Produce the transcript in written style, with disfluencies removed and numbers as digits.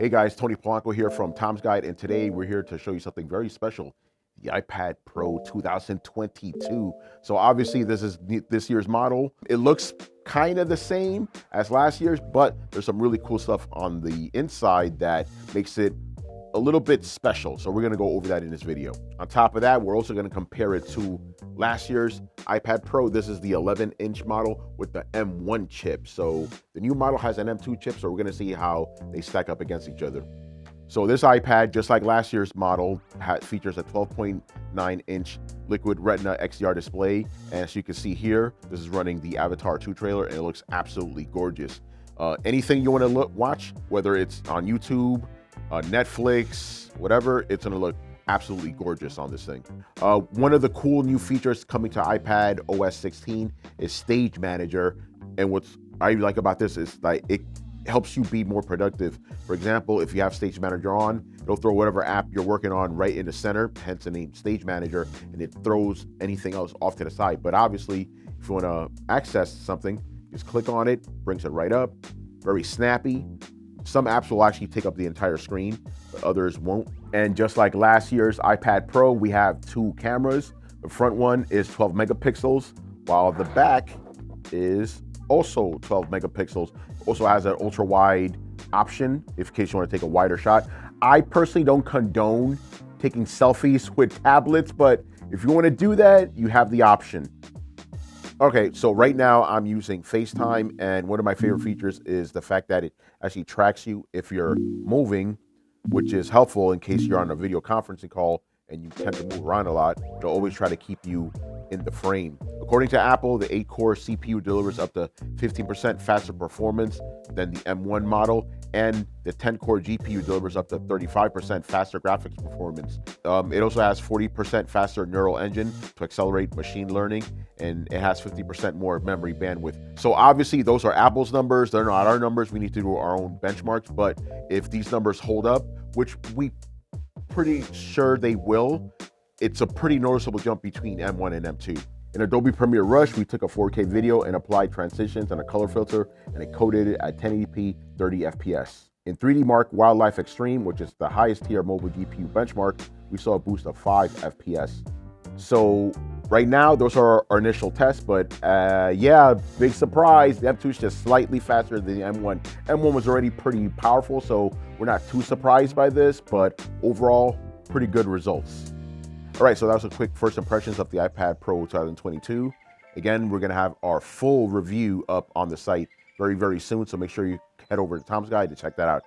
Hey guys, Tony Polanco here from Tom's Guide, and today we're here to show you something very special, the iPad Pro 2022. So obviously this is this year's model. It looks kind of the same as last year's, but there's some really cool stuff on the inside that makes it a little bit special. So we're gonna go over that in this video. On top of that, we're also gonna compare it to last year's iPad Pro. This is the 11-inch model with the M1 chip. So the new model has an M2 chip, so we're gonna see how they stack up against each other. So this iPad, just like last year's model, features a 12.9-inch Liquid Retina XDR display. And as you can see here, this is running the Avatar 2 trailer, and it looks absolutely gorgeous. Anything you wanna watch, whether it's on YouTube, Netflix, whatever, it's gonna look absolutely gorgeous on this thing. One of the cool new features coming to iPad OS 16 is Stage Manager. And what I like about this is like it helps you be more productive. For example, if you have Stage Manager on, it'll throw whatever app you're working on right in the center, hence the name Stage Manager, and it throws anything else off to the side. But obviously, if you wanna access something, just click on it, brings it right up, very snappy. Some apps will actually take up the entire screen, but others won't. And just like last year's iPad Pro, we have two cameras. The front one is 12 megapixels, while the back is also 12 megapixels. Also has an ultra wide option in case you want to take a wider shot. I personally don't condone taking selfies with tablets, but if you want to do that, you have the option. Okay, so right now I'm using FaceTime, and one of my favorite features is the fact that it actually tracks you if you're moving, which is helpful in case you're on a video conferencing call and you tend to move around a lot. It'll always try to keep you in the frame. According to Apple, the 8-core CPU delivers up to 15% faster performance than the M1 model, and the 10-core GPU delivers up to 35% faster graphics performance. It also has 40% faster neural engine to accelerate machine learning, and it has 50% more memory bandwidth. So obviously those are Apple's numbers, they're not our numbers. We need to do our own benchmarks, but if these numbers hold up, which we pretty sure they will, it's a pretty noticeable jump between M1 and M2. In Adobe Premiere Rush, we took a 4K video and applied transitions and a color filter, and it coded it at 1080p, 30 FPS. In 3D Mark Wildlife Extreme, which is the highest tier mobile GPU benchmark, we saw a boost of 5 FPS. So right now, those are our initial tests, but yeah, big surprise. The M2 is just slightly faster than the M1. M1 was already pretty powerful, so we're not too surprised by this, but overall, pretty good results. All right, so that was a quick first impressions of the iPad Pro 2022. Again, we're gonna have our full review up on the site very, very soon, so make sure you head over to Tom's Guide to check that out.